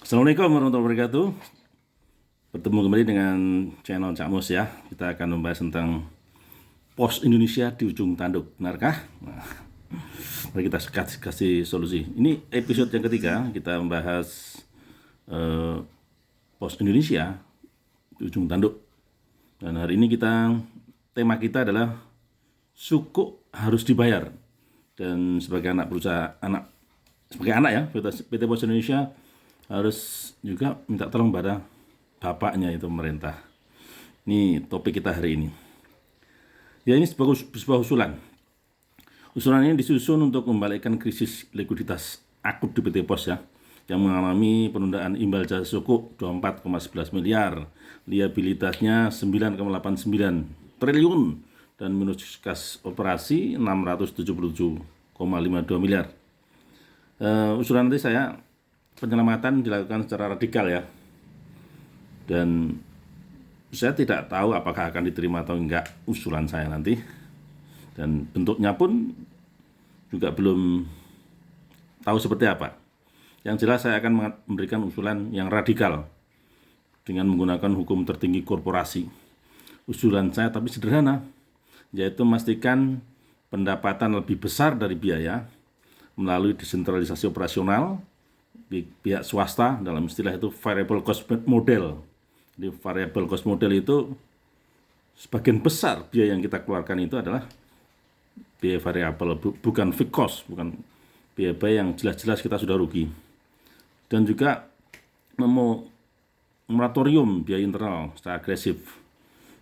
Assalamualaikum warahmatullahi wabarakatuh. Bertemu kembali dengan channel Cak Mus ya. Kita akan membahas tentang pos Indonesia di ujung tanduk. Benarkah? Nah, mari kita kasih solusi. Ini episode yang ketiga kita membahas eh, pos Indonesia di ujung tanduk. Dan hari ini tema kita adalah suku harus dibayar. Dan sebagai sebagai anak ya, PT Pos Indonesia harus juga minta tolong pada bapaknya, itu pemerintah. Ini topik kita hari ini. Ya, ini sebuah usulan. Usulan ini disusun untuk membalikkan krisis likuiditas akut di PT Pos ya, yang mengalami penundaan imbal jasa suku 24,11 miliar, liabilitasnya 9,89 triliun, dan minus kas operasi 677,52 miliar. Usulan nanti penyelamatan dilakukan secara radikal ya, dan saya tidak tahu apakah akan diterima atau enggak usulan saya nanti, dan bentuknya pun juga belum tahu seperti apa. Yang jelas saya akan memberikan usulan yang radikal dengan menggunakan hukum tertinggi korporasi. Usulan saya tapi sederhana, yaitu memastikan pendapatan lebih besar dari biaya melalui desentralisasi operasional di pihak swasta, dalam istilah itu variable cost model. Di variable cost model itu sebagian besar biaya yang kita keluarkan itu adalah biaya variabel, bukan fixed cost, bukan biaya yang jelas-jelas kita sudah rugi. Dan juga moratorium biaya internal secara agresif.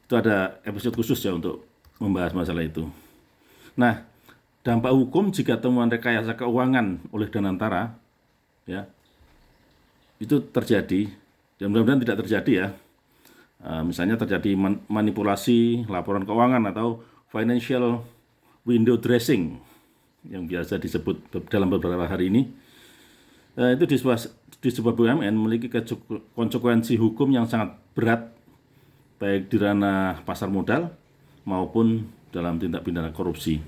Itu ada episode khusus ya untuk membahas masalah itu. Nah, dampak hukum jika temuan rekayasa keuangan oleh Danantara ya itu terjadi, dan mudah-mudahan tidak terjadi ya. Misalnya terjadi manipulasi laporan keuangan atau financial window dressing yang biasa disebut dalam beberapa hari ini. Itu di sebuah BUMN memiliki konsekuensi hukum yang sangat berat, baik di ranah pasar modal maupun dalam tindak pidana korupsi.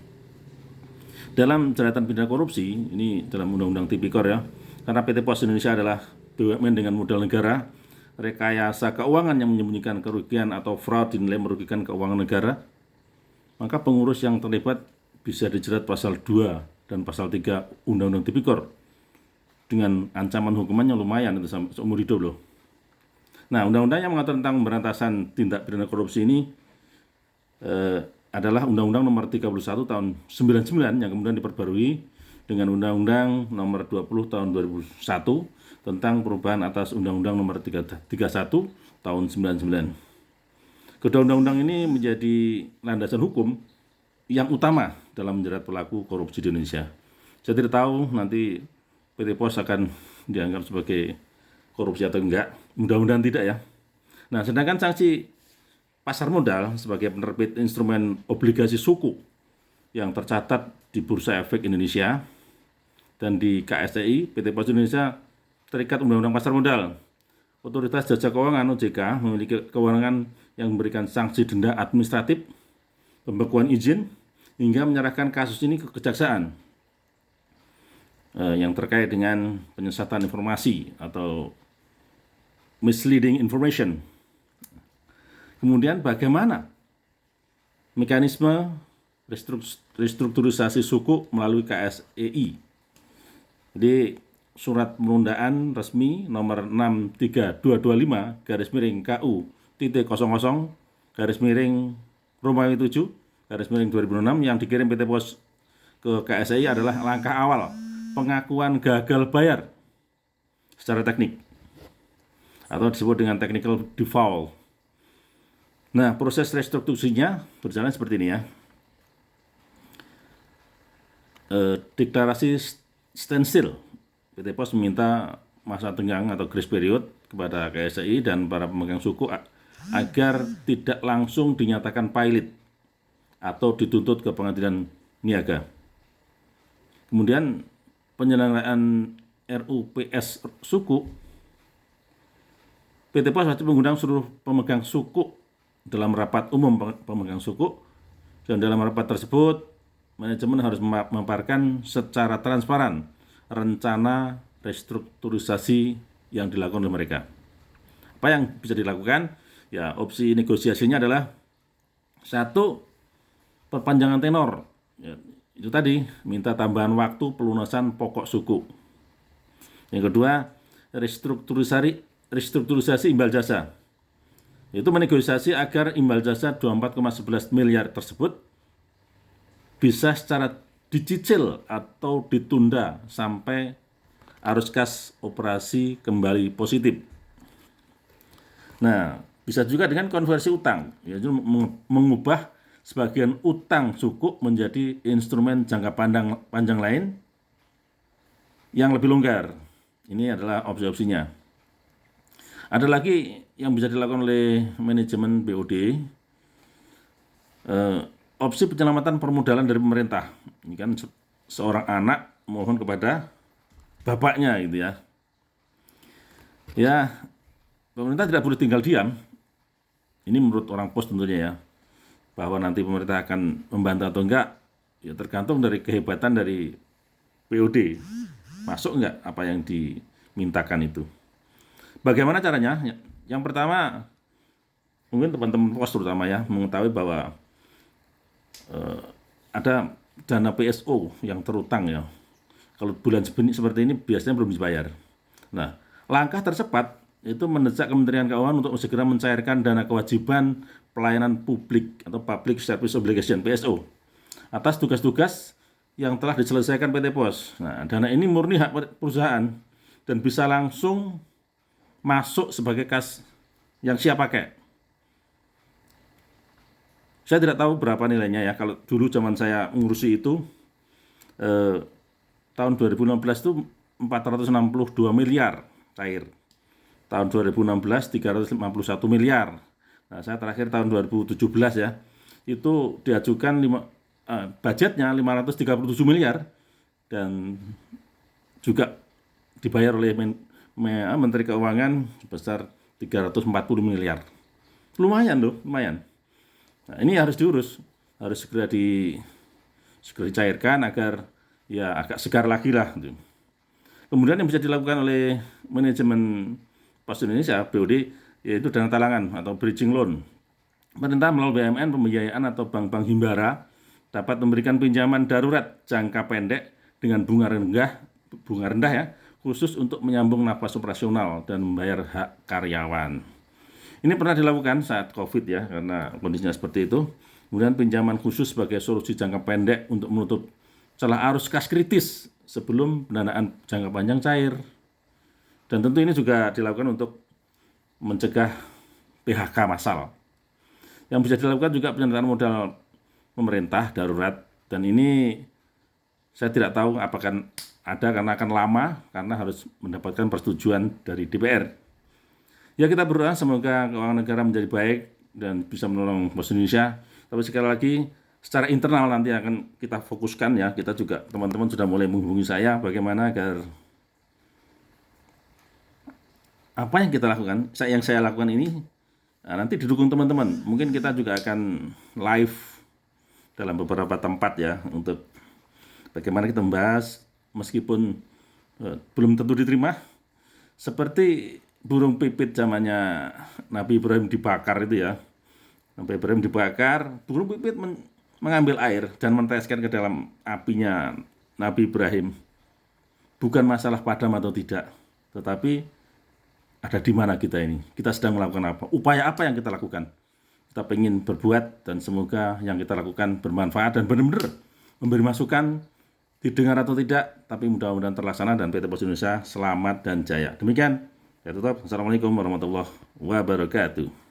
Dalam jeratan pidana korupsi ini dalam Undang-Undang Tipikor ya, karena PT Pos Indonesia adalah BUMN dengan modal negara, rekayasa keuangan yang menyembunyikan kerugian atau fraud dinilai merugikan keuangan negara, maka pengurus yang terlibat bisa dijerat pasal 2 dan pasal 3 Undang-Undang Tipikor dengan ancaman hukumannya lumayan, itu seumur hidup loh. Nah, undang-undang yang mengatur tentang pemberantasan tindak pidana korupsi ini adalah Undang-Undang Nomor 31 Tahun 99 yang kemudian diperbarui dengan Undang-Undang Nomor 20 Tahun 2001 tentang perubahan atas Undang-Undang Nomor 31 Tahun 99. Kedua undang-undang ini menjadi landasan hukum yang utama dalam menjerat pelaku korupsi di Indonesia. Saya tidak tahu nanti PT Pos akan dianggap sebagai korupsi atau enggak, mudah-mudahan tidak ya. Nah, sedangkan sanksi pasar modal sebagai penerbit instrumen obligasi suku yang tercatat di Bursa Efek Indonesia dan di KSTI, PT Pos Indonesia terikat Undang-Undang Pasar Modal. Otoritas Jasa Keuangan OJK memiliki kewenangan yang memberikan sanksi denda administratif, pembekuan izin, hingga menyerahkan kasus ini ke kejaksaan yang terkait dengan penyesatan informasi atau misleading information. Kemudian bagaimana mekanisme restrukturisasi suku melalui KSEI. Jadi surat penundaan resmi nomor 63225-00-00-Romawi 7 yang dikirim PT Pos ke KSEI adalah langkah awal pengakuan gagal bayar secara teknik atau disebut dengan technical default. Nah, proses restrukturisinya berjalan seperti ini ya. Deklarasi standstill. PT Pos meminta masa tenggang atau grace period kepada KSI dan para pemegang suku agar tidak langsung dinyatakan pailit atau dituntut ke pengadilan niaga. Kemudian penyelenggaraan RUPS suku, PT Pos wajib mengundang seluruh pemegang suku dalam rapat umum pemegang suku, dan dalam rapat tersebut manajemen harus memaparkan secara transparan rencana restrukturisasi yang dilakukan oleh mereka. Apa yang bisa dilakukan? Ya, opsi negosiasinya adalah satu, perpanjangan tenor. Ya, itu tadi, minta tambahan waktu pelunasan pokok suku. Yang kedua, restrukturisasi imbal jasa. Itu menegosiasi agar imbal jasa 24,11 miliar tersebut bisa secara dicicil atau ditunda sampai arus kas operasi kembali positif. Nah, bisa juga dengan konversi utang, yaitu mengubah sebagian utang suku menjadi instrumen jangka panjang lain yang lebih longgar. Ini adalah opsi-opsinya. Ada lagi yang bisa dilakukan oleh manajemen BOD, opsi penyelamatan permodalan dari pemerintah. Ini kan seorang anak mohon kepada bapaknya gitu ya. Ya, pemerintah tidak boleh tinggal diam. Ini menurut orang pos tentunya ya. Bahwa nanti pemerintah akan membantu atau enggak, ya tergantung dari kehebatan dari BOD. Masuk enggak apa yang dimintakan itu. Bagaimana caranya? Yang pertama, mungkin teman-teman pos terutama ya, mengetahui bahwa ada dana PSO yang terutang ya. Kalau bulan seperti ini biasanya belum dibayar. Nah, langkah tercepat itu mendesak Kementerian Keuangan untuk segera mencairkan dana kewajiban pelayanan publik atau Public Service Obligation (PSO) atas tugas-tugas yang telah diselesaikan PT Pos. Nah, dana ini murni hak perusahaan dan bisa langsung masuk sebagai kas yang siap pakai. Saya tidak tahu berapa nilainya ya. Kalau dulu zaman saya ngurusi itu tahun 2016 itu 462 miliar cair. Tahun 2016 351 miliar. Nah, saya terakhir tahun 2017 ya. Itu diajukan budgetnya 537 miliar dan juga dibayar oleh Menteri Keuangan sebesar 340 miliar. Lumayan loh, lumayan. Nah, ini harus diurus, harus segera dicairkan agar ya agak segar lagi lah. Kemudian yang bisa dilakukan oleh manajemen Pos Indonesia BOD yaitu dana talangan atau bridging loan. Pemerintah melalui BUMN, pembiayaan atau bank-bank himbara dapat memberikan pinjaman darurat jangka pendek dengan bunga rendah ya, khusus untuk menyambung nafas operasional dan membayar hak karyawan. Ini pernah dilakukan saat COVID ya, karena kondisinya seperti itu. Kemudian pinjaman khusus sebagai solusi jangka pendek untuk menutup celah arus kas kritis sebelum pendanaan jangka panjang cair. Dan tentu ini juga dilakukan untuk mencegah PHK massal. Yang bisa dilakukan juga penyertaan modal pemerintah darurat, dan ini saya tidak tahu apakah ada karena akan lama karena harus mendapatkan persetujuan dari DPR. Ya, kita berdoa semoga keuangan negara menjadi baik dan bisa menolong Pos Indonesia. Tapi sekali lagi secara internal nanti akan kita fokuskan ya. Kita juga teman-teman sudah mulai menghubungi saya bagaimana agar apa yang kita lakukan, yang saya lakukan ini nanti didukung teman-teman. Mungkin kita juga akan live dalam beberapa tempat ya untuk bagaimana kita membahas meskipun belum tentu diterima, seperti burung pipit zamannya Nabi Ibrahim dibakar itu ya. Nabi Ibrahim dibakar, burung pipit mengambil air dan meneteskan ke dalam apinya Nabi Ibrahim. Bukan masalah padam atau tidak, tetapi ada di mana kita ini. Kita sedang melakukan apa? Upaya apa yang kita lakukan? Kita ingin berbuat dan semoga yang kita lakukan bermanfaat dan benar-benar memberi masukan, didengar atau tidak, tapi mudah-mudahan terlaksana dan PT Pos Indonesia selamat dan jaya. Demikian, saya tutup. Assalamualaikum warahmatullahi wabarakatuh.